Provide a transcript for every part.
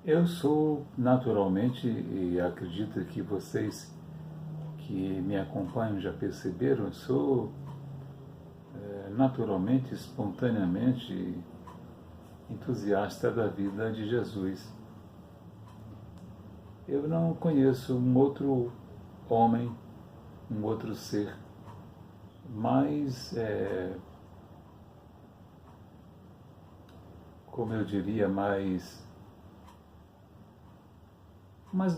Eu sou naturalmente, e acredito que vocês que me acompanham já perceberam, eu sou naturalmente, espontaneamente entusiasta da vida de Jesus. Eu não conheço um outro homem, um outro ser mais, como eu diria, mais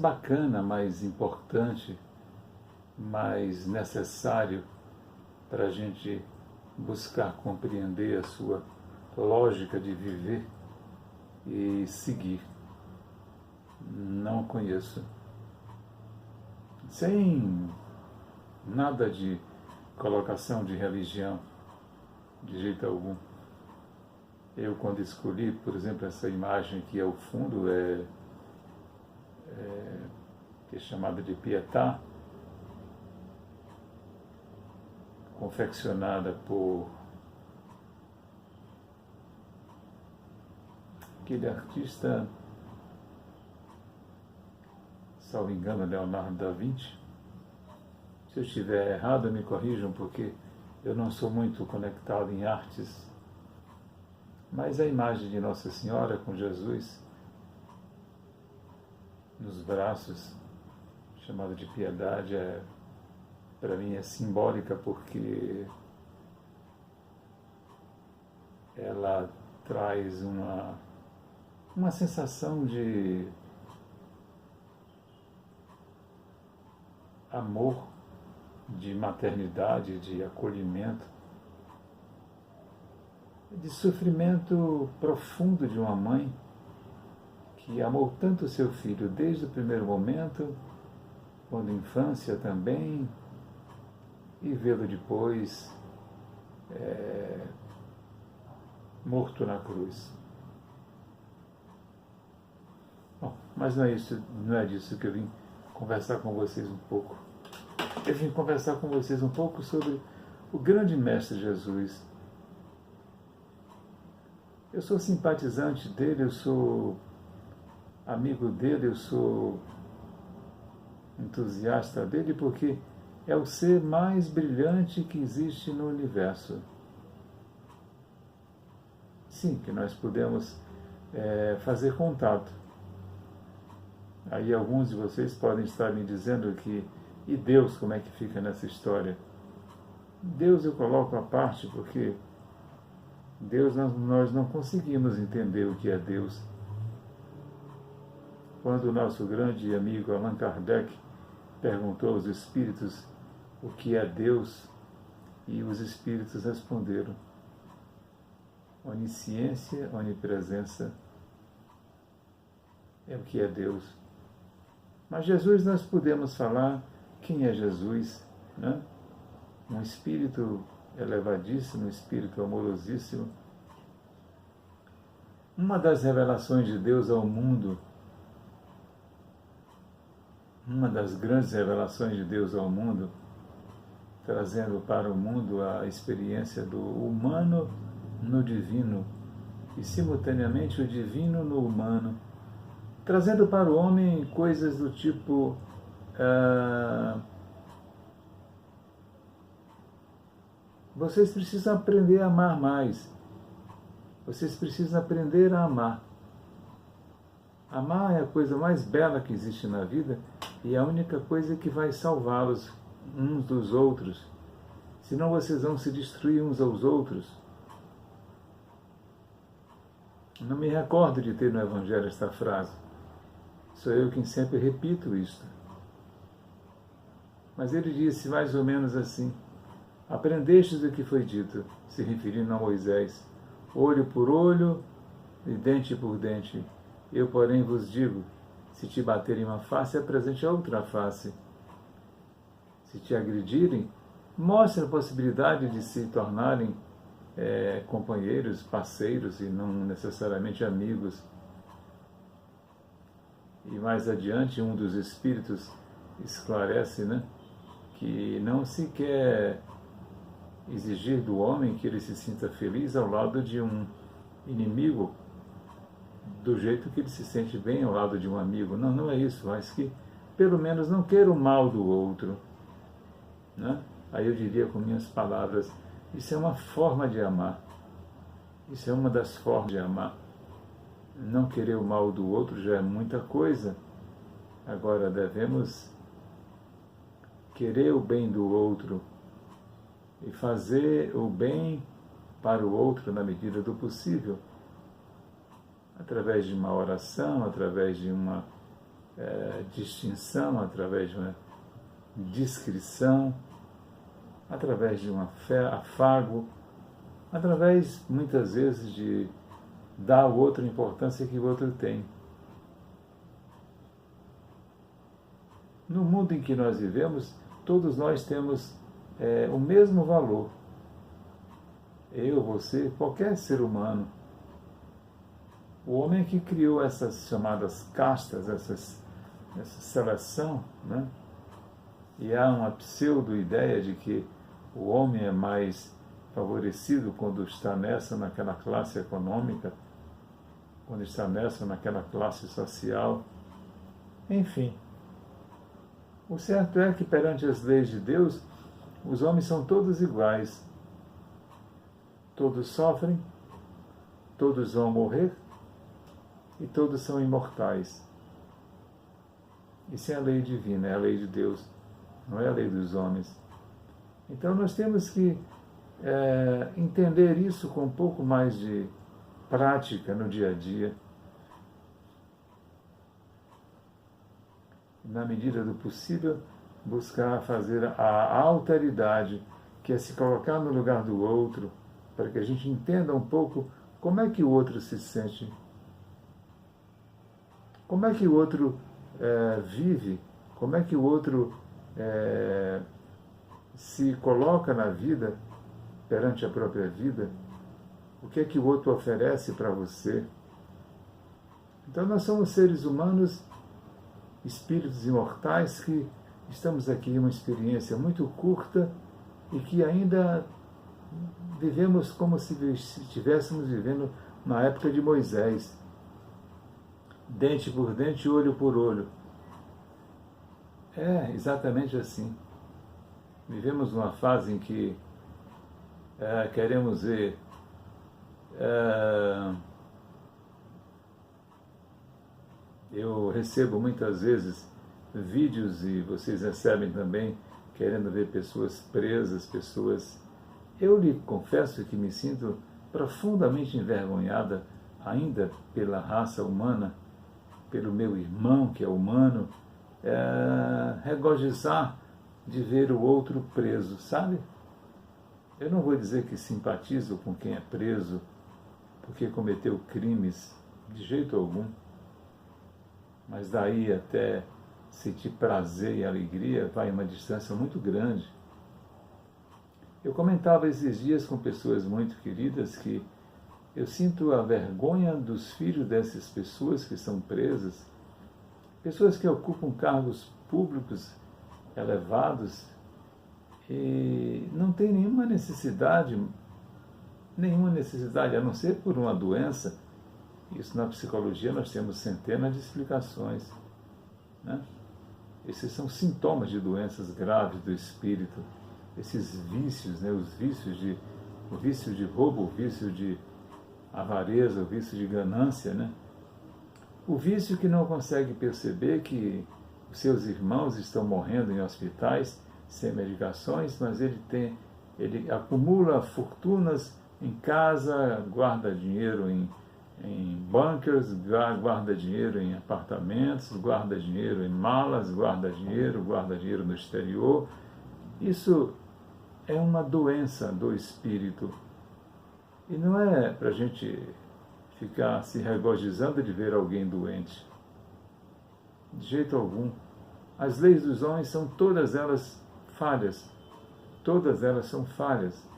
bacana, mais importante, mais necessário para a gente buscar compreender a sua lógica de viver e seguir. Não conheço. Sem nada de colocação de religião, de jeito algum. Eu, quando escolhi, por exemplo, essa imagem que é o fundo, que é chamada de Pietà, confeccionada por aquele artista, salvo engano, Leonardo da Vinci. Se eu estiver errado, me corrijam, porque eu não sou muito conectado em artes. Mas a imagem de Nossa Senhora com Jesus nos braços, chamada de Piedade, para mim é simbólica, porque ela traz uma sensação de amor, de maternidade, de acolhimento, de sofrimento profundo de uma mãe que amou tanto seu filho desde o primeiro momento, quando infância também, e vê-lo depois morto na cruz. Bom, mas não é disso que eu vim conversar com vocês um pouco. Eu vim conversar com vocês um pouco sobre o grande Mestre Jesus. Eu sou simpatizante dele, eu sou amigo dele, eu sou entusiasta dele, porque é o ser mais brilhante que existe no universo. Sim, que nós podemos fazer contato. Aí alguns de vocês podem estar me dizendo que, e Deus, como é que fica nessa história? Deus eu coloco à parte, porque Deus, nós não conseguimos entender o que é Deus. Quando o nosso grande amigo Allan Kardec perguntou aos espíritos o que é Deus, e os espíritos responderam: onisciência, onipresença é o que é Deus. Mas Jesus, nós podemos falar quem é Jesus, né? Um espírito elevadíssimo, um espírito amorosíssimo. Uma das revelações de Deus ao mundo, uma das grandes revelações de Deus ao mundo, trazendo para o mundo a experiência do humano no divino e simultaneamente o divino no humano, trazendo para o homem coisas do tipo vocês precisam aprender a amar mais. Vocês precisam aprender a amar. Amar é a coisa mais bela que existe na vida e é a única coisa que vai salvá-los uns dos outros. Senão vocês vão se destruir uns aos outros. Não me recordo de ter no Evangelho esta frase. Sou eu quem sempre repito isto. Mas ele disse mais ou menos assim: aprendestes o que foi dito, se referindo a Moisés, olho por olho e dente por dente. Eu, porém, vos digo, se te baterem uma face, apresente a outra face. Se te agredirem, mostre a possibilidade de se tornarem companheiros, parceiros e não necessariamente amigos. E mais adiante, um dos espíritos esclarece, né, que não se quer exigir do homem que ele se sinta feliz ao lado de um inimigo, do jeito que ele se sente bem ao lado de um amigo. Não, não é isso, mas que pelo menos não queira o mal do outro. Né? Aí eu diria com minhas palavras, isso é uma forma de amar. Isso é uma das formas de amar. Não querer o mal do outro já é muita coisa. Agora devemos querer o bem do outro e fazer o bem para o outro na medida do possível, através de uma oração, através de uma distinção, através de uma discrição, através de um afago, através, muitas vezes, de dar ao outro a importância que o outro tem. No mundo em que nós vivemos, todos nós temos o mesmo valor. Eu, você, qualquer ser humano. O homem que criou essas chamadas castas, essa seleção, né? E há uma pseudo-ideia de que o homem é mais favorecido quando está naquela classe econômica, quando está naquela classe social. Enfim, o certo é que perante as leis de Deus, os homens são todos iguais. Todos sofrem, todos vão morrer e todos são imortais. Isso é a lei divina, é a lei de Deus, não é a lei dos homens. Então nós temos que entender isso com um pouco mais de prática no dia a dia. Na medida do possível, buscar fazer a alteridade, que é se colocar no lugar do outro, para que a gente entenda um pouco como é que o outro se sente, como é que o outro vive, como é que o outro se coloca na vida, perante a própria vida, o que é que o outro oferece para você. Então nós somos seres humanos, espíritos imortais, que estamos aqui em uma experiência muito curta e que ainda vivemos como se estivéssemos vivendo na época de Moisés, dente por dente, olho por olho. É exatamente assim. Vivemos numa fase em que queremos ver eu recebo muitas vezes vídeos, e vocês recebem também, querendo ver pessoas presas, pessoas... Eu lhe confesso que me sinto profundamente envergonhada ainda pela raça humana, pelo meu irmão que é humano, regozijar de ver o outro preso, sabe? Eu não vou dizer que simpatizo com quem é preso porque cometeu crimes, de jeito algum, mas daí até sentir prazer e alegria vai uma distância muito grande. Eu comentava esses dias com pessoas muito queridas que eu sinto a vergonha dos filhos dessas pessoas que estão presas, pessoas que ocupam cargos públicos elevados e não tem nenhuma necessidade, a não ser por uma doença. Isso na psicologia nós temos centenas de explicações, né? Esses são sintomas de doenças graves do espírito, esses vícios, né? O vício de roubo, o vício de avareza, o vício de ganância, né? O vício que não consegue perceber que os seus irmãos estão morrendo em hospitais sem medicações, mas ele acumula fortunas em casa, guarda dinheiro em bunkers, guarda dinheiro em apartamentos, guarda dinheiro em malas, guarda dinheiro no exterior. Isso é uma doença do espírito. E não é para a gente ficar se regozijando de ver alguém doente. De jeito algum. As leis dos homens são todas elas falhas. Todas elas são falhas.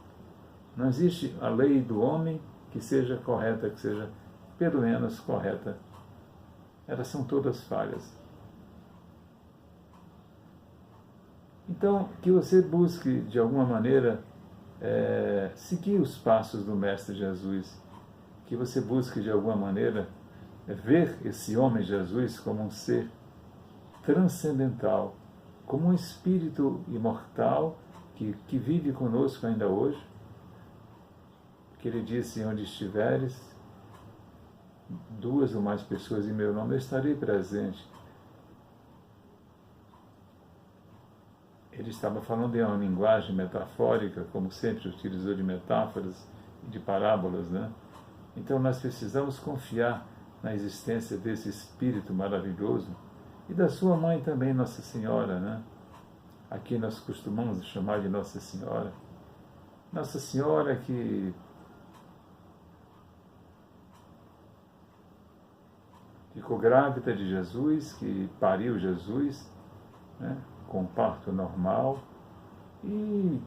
Não existe a lei do homem que seja correta, que seja pelo menos correta. Elas são todas falhas. Então, que você busque, de alguma maneira, seguir os passos do Mestre Jesus. Que você busque, de alguma maneira, ver esse homem Jesus como um ser transcendental, como um espírito imortal que vive conosco ainda hoje, que ele disse: onde estiveres, duas ou mais pessoas em meu nome, eu estarei presente. Ele estava falando em uma linguagem metafórica, como sempre utilizou de metáforas e de parábolas, né? Então nós precisamos confiar na existência desse Espírito maravilhoso e da sua mãe também, Nossa Senhora, né? A quem nós costumamos chamar de Nossa Senhora. Nossa Senhora que ficou grávida de Jesus, que pariu Jesus, né? Com parto normal, e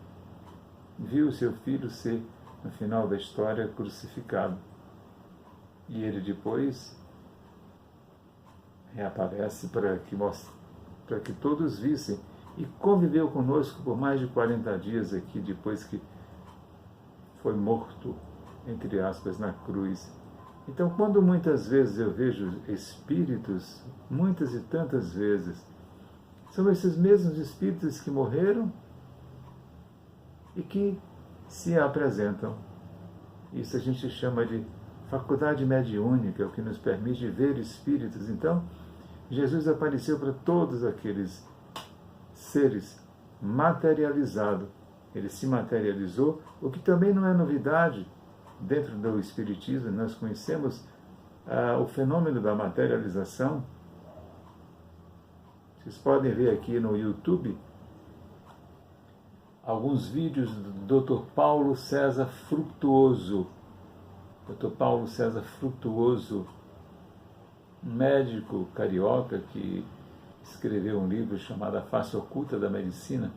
viu seu filho ser, no final da história, crucificado. E ele depois reaparece para que todos vissem, e conviveu conosco por mais de 40 dias aqui, depois que foi morto, entre aspas, na cruz. Então, quando muitas vezes eu vejo espíritos, muitas e tantas vezes, são esses mesmos espíritos que morreram e que se apresentam. Isso a gente chama de faculdade mediúnica, o que nos permite ver espíritos. Então, Jesus apareceu para todos aqueles seres materializado. Ele se materializou, o que também não é novidade dentro do Espiritismo. Nós conhecemos o fenômeno da materialização. Vocês podem ver aqui no YouTube alguns vídeos do Dr. Paulo César Frutuoso. Dr. Paulo César Frutuoso, um médico carioca que escreveu um livro chamado A Face Oculta da Medicina.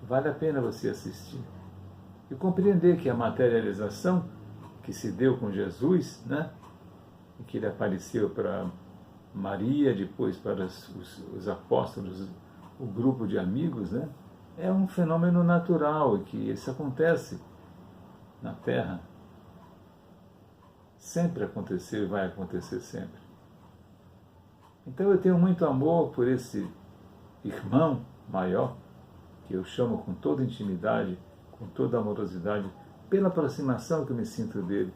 Vale a pena você assistir e compreender que a materialização que se deu com Jesus, né, e que ele apareceu para Maria, depois para os apóstolos, o grupo de amigos, né, é um fenômeno natural e que isso acontece na Terra. Sempre aconteceu e vai acontecer sempre. Então eu tenho muito amor por esse irmão maior, que eu chamo com toda intimidade, com toda amorosidade, pela aproximação que eu me sinto dele,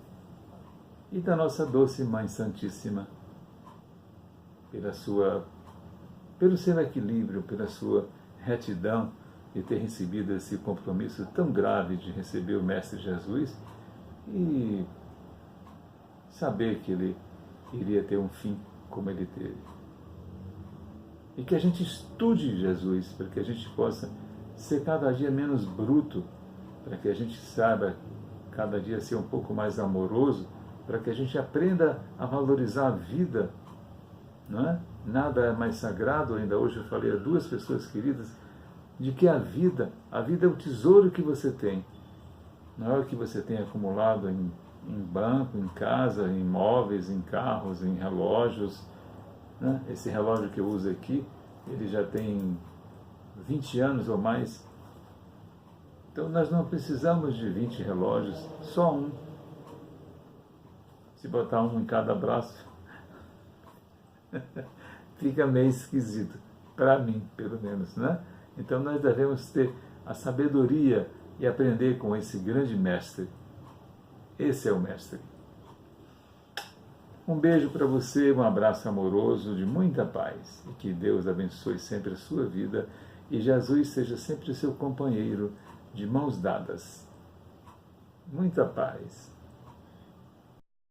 e da nossa doce Mãe Santíssima, pelo seu equilíbrio, pela sua retidão de ter recebido esse compromisso tão grave de receber o Mestre Jesus e saber que ele iria ter um fim como ele teve. E que a gente estude Jesus, para que a gente possa ser cada dia menos bruto, para que a gente saiba cada dia ser um pouco mais amoroso, para que a gente aprenda a valorizar a vida, não é? Nada é mais sagrado. Ainda hoje eu falei a duas pessoas queridas de que a vida é o tesouro que você tem, não é o que você tem acumulado em banco, em casa, em imóveis, em carros, em relógios, né? Esse relógio que eu uso aqui, ele já tem 20 anos ou mais. Então nós não precisamos de 20 relógios, só um. Se botar um em cada braço, fica meio esquisito, para mim, pelo menos, né? Então nós devemos ter a sabedoria e aprender com esse grande mestre. Esse é o mestre. Um beijo para você, um abraço amoroso, de muita paz, e que Deus abençoe sempre a sua vida e Jesus seja sempre seu companheiro de mãos dadas. Muita paz.